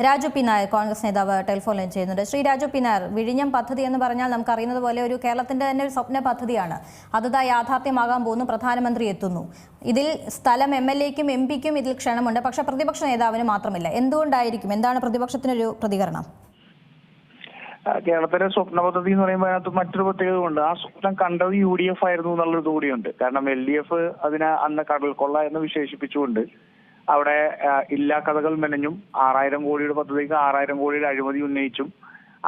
Raju P Nair Congress നേതാവ് telephone line ചെയ്യുന്നുണ്ട്. Shri Raju P Nair, വിഴിഞ്ഞം പദ്ധതി എന്ന് പറഞ്ഞാൽ നമുക്കറിയുന്നത് പോലെ ഒരു കേരളത്തിന്റെ തന്നെ ഒരു സ്വപ്ന പദ്ധതിയാണ്. അതാ യാഥാർത്ഥ്യമാകാൻ പോകുന്നു. പ്രധാനമന്ത്രി എത്തുന്നു. ഇതിൽ സ്ഥലം MLA-ക്കും MP-ക്കും ഇതിൽ ക്ഷണമുണ്ട്. പക്ഷേ പ്രതിപക്ഷ നേതാവിന് മാത്രമില്ല. എന്തുകൊണ്ടായിരിക്കും? എന്താണ് പ്രതിപക്ഷത്തിനൊരു പ്രതികരണം? കേരളത്തിലെ സ്വപ്ന പദ്ധതി എന്ന് പറയുമ്പോൾ അതിനകത്ത് മറ്റൊരു പ്രത്യേകതയുണ്ട്. ആ സ്വപ്നം കണ്ടത് UDF ആയിരുന്നു എന്നുള്ളത് കൂടിയുണ്ട്. കാരണം LDF അതിനെ അന്ന് കടൽക്കൊള്ള എന്ന് വിശേഷിപ്പിച്ചുകൊണ്ട് അവിടെ ഇല്ലാ കഥകൾ മെനഞ്ഞും 6000 കോടിയുടെ പദ്ധതിക്ക് 6000 കോടിയുടെ അഴിമതി ഉന്നയിച്ചും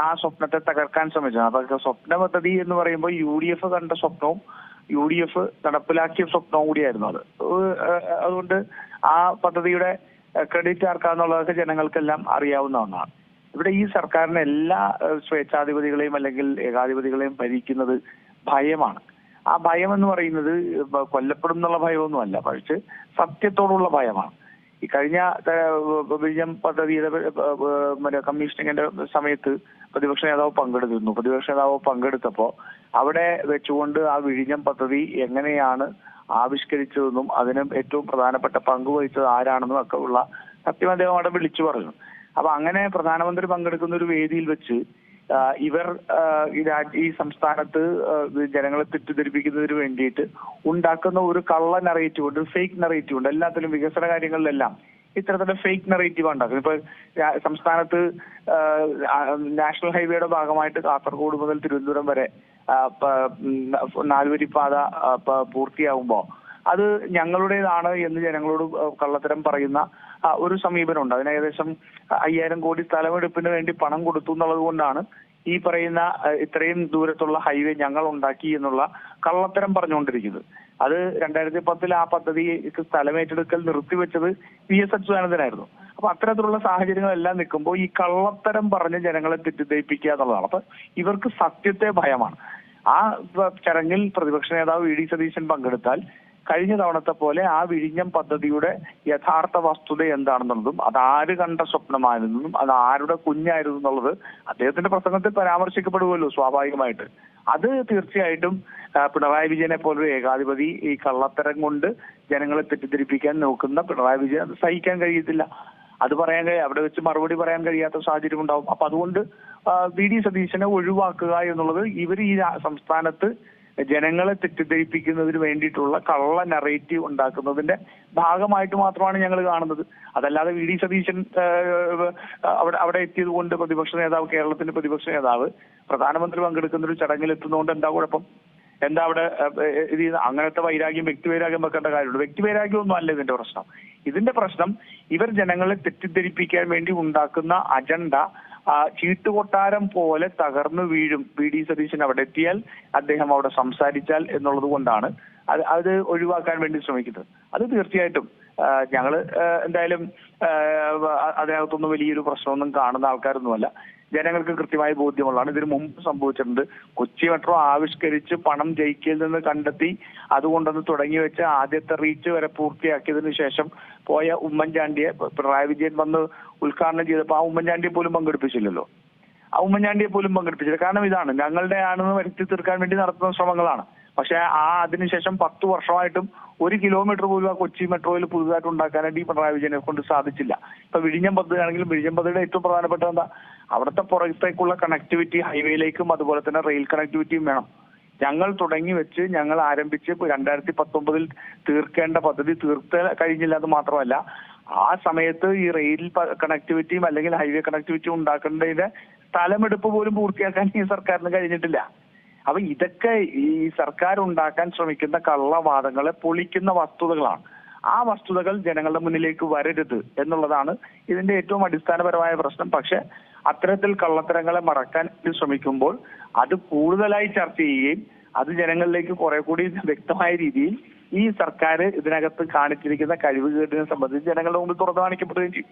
ആ സ്വപ്നത്തെ തകർക്കാൻ ശ്രമിച്ചു. അതൊക്കെ സ്വപ്ന പദ്ധതി എന്ന് പറയുമ്പോൾ UDF കണ്ട സ്വപ്നവും UDF നടപ്പിലാക്കിയ സ്വപ്നവും കൂടിയായിരുന്നു അത്. അതുകൊണ്ട് ആ പദ്ധതിയുടെ ക്രെഡിറ്റ് ആർക്കാന്നുള്ളതൊക്കെ ജനങ്ങൾക്കെല്ലാം അറിയാവുന്ന ഒന്നാണ്. ഇവിടെ ഈ സർക്കാരിന് എല്ലാ സ്വേച്ഛാധിപതികളെയും അല്ലെങ്കിൽ ഏകാധിപതികളെയും ഭരിക്കുന്നത് ഭയമാണ്. ആ ഭയം എന്ന് പറയുന്നത് കൊല്ലപ്പെടും എന്നുള്ള ഭയമൊന്നുമല്ല, പക്ഷെ സത്യത്തോടുള്ള ഭയമാണ്. ഈ കഴിഞ്ഞ വിഴിഞ്ഞം പദ്ധതിയുടെ കമ്മീഷനിങ്ങിന്റെ സമയത്ത് പ്രതിപക്ഷ നേതാവ് പങ്കെടുത്തിരുന്നു. പ്രതിപക്ഷ നേതാവ് പങ്കെടുത്തപ്പോൾ അവിടെ വെച്ചുകൊണ്ട് ആ വിഴിഞ്ഞം പദ്ധതി എങ്ങനെയാണ് ആവിഷ്കരിച്ചതെന്നും അതിന് ഏറ്റവും പ്രധാനപ്പെട്ട പങ്കുവഹിച്ചത് ആരാണെന്നും ഒക്കെ ഉള്ള സത്യം അദ്ദേഹം അവിടെ വിളിച്ചു പറഞ്ഞു. അപ്പൊ അങ്ങനെ പ്രധാനമന്ത്രി പങ്കെടുക്കുന്ന ഒരു വേദിയിൽ വെച്ച് ഇവർ ഈ സംസ്ഥാനത്ത് ജനങ്ങളെ തെറ്റിദ്ധരിപ്പിക്കുന്നതിന് വേണ്ടിയിട്ട് ഉണ്ടാക്കുന്ന ഒരു കള്ള നറേറ്റീവ് ഉണ്ട്, ഫേക്ക് നറേറ്റീവ് ഉണ്ട്. എല്ലാത്തിലും വികസന കാര്യങ്ങളിലെല്ലാം ഇത്തരത്തിലുള്ള ഫേക്ക് നറേറ്റീവ് ഉണ്ടാക്കുന്നത്. ഇപ്പൊ സംസ്ഥാനത്ത് നാഷണൽ ഹൈവേയുടെ ഭാഗമായിട്ട് കാസർഗോഡ് മുതൽ തിരുവനന്തപുരം വരെ 4-വരിപ്പാത പൂർത്തിയാകുമ്പോ അത് ഞങ്ങളുടേതാണ് എന്ന് ജനങ്ങളോട് കള്ളത്തരം പറയുന്ന ഒരു സമീപനമുണ്ട്. അതിന് ഏകദേശം 5000 കോടി സ്ഥലമെടുപ്പിന് വേണ്ടി പണം കൊടുത്തു എന്നുള്ളത് കൊണ്ടാണ് ഈ പറയുന്ന ഇത്രയും ദൂരത്തുള്ള ഹൈവേ ഞങ്ങൾ ഉണ്ടാക്കി എന്നുള്ള കള്ളത്തരം പറഞ്ഞുകൊണ്ടിരിക്കുന്നത്. അത് 2010 ആ പദ്ധതിക്ക് സ്ഥലമേറ്റെടുക്കൽ നിർത്തിവെച്ചത് VS അച്യുതാനന്ദനായിരുന്നു. അപ്പൊ അത്തരത്തിലുള്ള സാഹചര്യങ്ങളെല്ലാം നിൽക്കുമ്പോൾ ഈ കള്ളത്തരം പറഞ്ഞ് ജനങ്ങളെ തെറ്റിദ്ധരിപ്പിക്കുക എന്നുള്ളതാണ്. അപ്പൊ ഇവർക്ക് സത്യത്തെ ഭയമാണ്. ആ ചടങ്ങിൽ പ്രതിപക്ഷ നേതാവ് VD സതീശൻ പങ്കെടുത്താൽ കഴിഞ്ഞ തവണത്തെ പോലെ ആ വിഴിഞ്ഞം പദ്ധതിയുടെ യഥാർത്ഥ വസ്തുത എന്താണെന്നുള്ളതും അതാര് കണ്ട സ്വപ്നമായിരുന്നതും അത് ആരുടെ കുഞ്ഞായിരുന്നു എന്നുള്ളത് അദ്ദേഹത്തിന്റെ പ്രസംഗത്തിൽ പരാമർശിക്കപ്പെടുമല്ലോ സ്വാഭാവികമായിട്ട്. അത് തീർച്ചയായിട്ടും പിണറായി വിജയനെ പോലൊരു ഏകാധിപതി ഈ കള്ളത്തരം കൊണ്ട് ജനങ്ങളെ തെറ്റിദ്ധരിപ്പിക്കാൻ നോക്കുന്ന പിണറായി വിജയൻ അത് സഹിക്കാൻ കഴിയത്തില്ല. അത് പറയാൻ അവിടെ വെച്ച് മറുപടി പറയാൻ കഴിയാത്ത സാഹചര്യം ഉണ്ടാവും. അപ്പൊ അതുകൊണ്ട് VD സതീശനെ ഒഴിവാക്കുക എന്നുള്ളത് ഇവർ ഈ സംസ്ഥാനത്ത് ജനങ്ങളെ തെറ്റിദ്ധരിപ്പിക്കുന്നതിന് വേണ്ടിയിട്ടുള്ള കള്ള നറേറ്റീവ് ഉണ്ടാക്കുന്നതിന്റെ ഭാഗമായിട്ട് മാത്രമാണ് ഞങ്ങൾ കാണുന്നത്. അതല്ലാതെ VD സതീശൻ അവിടെ എത്തിയത് കൊണ്ട് പ്രതിപക്ഷ നേതാവ്, കേരളത്തിന്റെ പ്രതിപക്ഷ നേതാവ് പ്രധാനമന്ത്രി പങ്കെടുക്കുന്ന ഒരു ചടങ്ങിൽ എത്തുന്നതുകൊണ്ട് എന്താ കുഴപ്പം? എന്താ അവിടെ അങ്ങനത്തെ വൈരാഗ്യം, വ്യക്തിവൈരാഗ്യം വെക്കേണ്ട കാര്യമുള്ളൂ? വ്യക്തിവൈരാഗ്യമൊന്നും അല്ല ഇതിന്റെ പ്രശ്നം. ഇതിന്റെ പ്രശ്നം ഇവർ ജനങ്ങളെ തെറ്റിദ്ധരിപ്പിക്കാൻ വേണ്ടി ഉണ്ടാക്കുന്ന അജണ്ട ചീട്ടുകൊട്ടാരം പോലെ തകർന്നു വീഴും. VD സതീശൻ അവിടെ എത്തിയാൽ, അദ്ദേഹം അവിടെ സംസാരിച്ചാൽ എന്നുള്ളത് കൊണ്ടാണ് അത് ഒഴിവാക്കാൻ വേണ്ടി ശ്രമിക്കുന്നത്. അത് തീർച്ചയായിട്ടും ഞങ്ങള് എന്തായാലും അതിനകത്തൊന്നും വലിയൊരു പ്രശ്നമൊന്നും കാണുന്ന ആൾക്കാരൊന്നുമല്ല. ജനങ്ങൾക്ക് കൃത്യമായി ബോധ്യമുള്ളതാണ്. ഇതിനു മുമ്പ് സംഭവിച്ചിട്ടുണ്ട്. കൊച്ചി മെട്രോ ആവിഷ്കരിച്ച് പണം ജയിക്കിൽ നിന്ന് കണ്ടെത്തി അതുകൊണ്ടൊന്ന് തുടങ്ങി വെച്ച് ആദ്യത്തെ റീച്ച് വരെ പൂർത്തിയാക്കിയതിനു ശേഷം പോയ ഉമ്മൻചാണ്ടിയെ പിണറായി വിജയൻ വന്ന് ഉദ്ഘാടനം ചെയ്തപ്പോൾ ആ ഉമ്മൻചാണ്ടിയെ പോലും പങ്കെടുപ്പിച്ചില്ലല്ലോ. കാരണം ഇതാണ്, ഞങ്ങളുടെ ആണെന്ന് വരുത്തി തീർക്കാൻ വേണ്ടി നടത്തുന്ന ശ്രമങ്ങളാണ്. പക്ഷെ അതിനുശേഷം 10 വർഷമായിട്ടും 1 കിലോമീറ്റർ പോലും ആ കൊച്ചി മെട്രോയിൽ പുതുതായിട്ട് ഉണ്ടാക്കാനായിട്ട് ഈ പിണറായി വിജയനെ കൊണ്ട് സാധിച്ചില്ല. ഇപ്പൊ വിഴിഞ്ഞം പദ്ധതി ആണെങ്കിലും വിഴിഞ്ഞം പദ്ധതിയുടെ ഏറ്റവും പ്രധാനപ്പെട്ട എന്താ, അവിടുത്തെ പുറത്തേക്കുള്ള കണക്ടിവിറ്റി, ഹൈവേയിലേക്കും അതുപോലെ തന്നെ റെയിൽ കണക്ടിവിറ്റിയും വേണം. ഞങ്ങൾ തുടങ്ങി വെച്ച് ഞങ്ങൾ ആരംഭിച്ച് 2019 തീർക്കേണ്ട പദ്ധതി കഴിഞ്ഞില്ല. അത് മാത്രമല്ല, ആ സമയത്ത് ഈ റെയിൽ കണക്ടിവിറ്റിയും അല്ലെങ്കിൽ ഹൈവേ കണക്ടിവിറ്റിയും ഉണ്ടാക്കേണ്ടതിന്റെ സ്ഥലമെടുപ്പ് പോലും പൂർത്തിയാക്കാൻ ഈ സർക്കാരിന് കഴിഞ്ഞിട്ടില്ല. അപ്പൊ ഇതൊക്കെ ഈ സർക്കാർ ഉണ്ടാക്കാൻ ശ്രമിക്കുന്ന കള്ളവാദങ്ങളെ പൊളിക്കുന്ന വസ്തുതകളാണ്. ആ വസ്തുതകൾ ജനങ്ങളുടെ മുന്നിലേക്ക് വരരുത് എന്നുള്ളതാണ് ഇതിന്റെ ഏറ്റവും അടിസ്ഥാനപരമായ പ്രശ്നം. പക്ഷെ അത്തരത്തിൽ കള്ളത്തരങ്ങളെ മറക്കാൻ ശ്രമിക്കുമ്പോൾ അത് കൂടുതലായി ചർച്ച ചെയ്യുകയും അത് ജനങ്ങളിലേക്ക് കുറെ കൂടി വ്യക്തമായ രീതിയിൽ ഈ സർക്കാർ ഇതിനകത്ത് കാണിച്ചിരിക്കുന്ന കഴിവുകേടിനെ സംബന്ധിച്ച് ജനങ്ങളുടെ മുമ്പിൽ തുറന്നു കാണിക്കപ്പെടുകയും ചെയ്യും.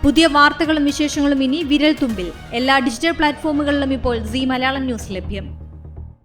പുതിയ വാർത്തകളും വിശേഷങ്ങളും ഇനി വിരൽ തുമ്പിൽ. എല്ലാ ഡിജിറ്റൽ പ്ലാറ്റ്ഫോമുകളിലും ഇപ്പോൾ സീ മലയാളം ന്യൂസ് ലഭ്യം.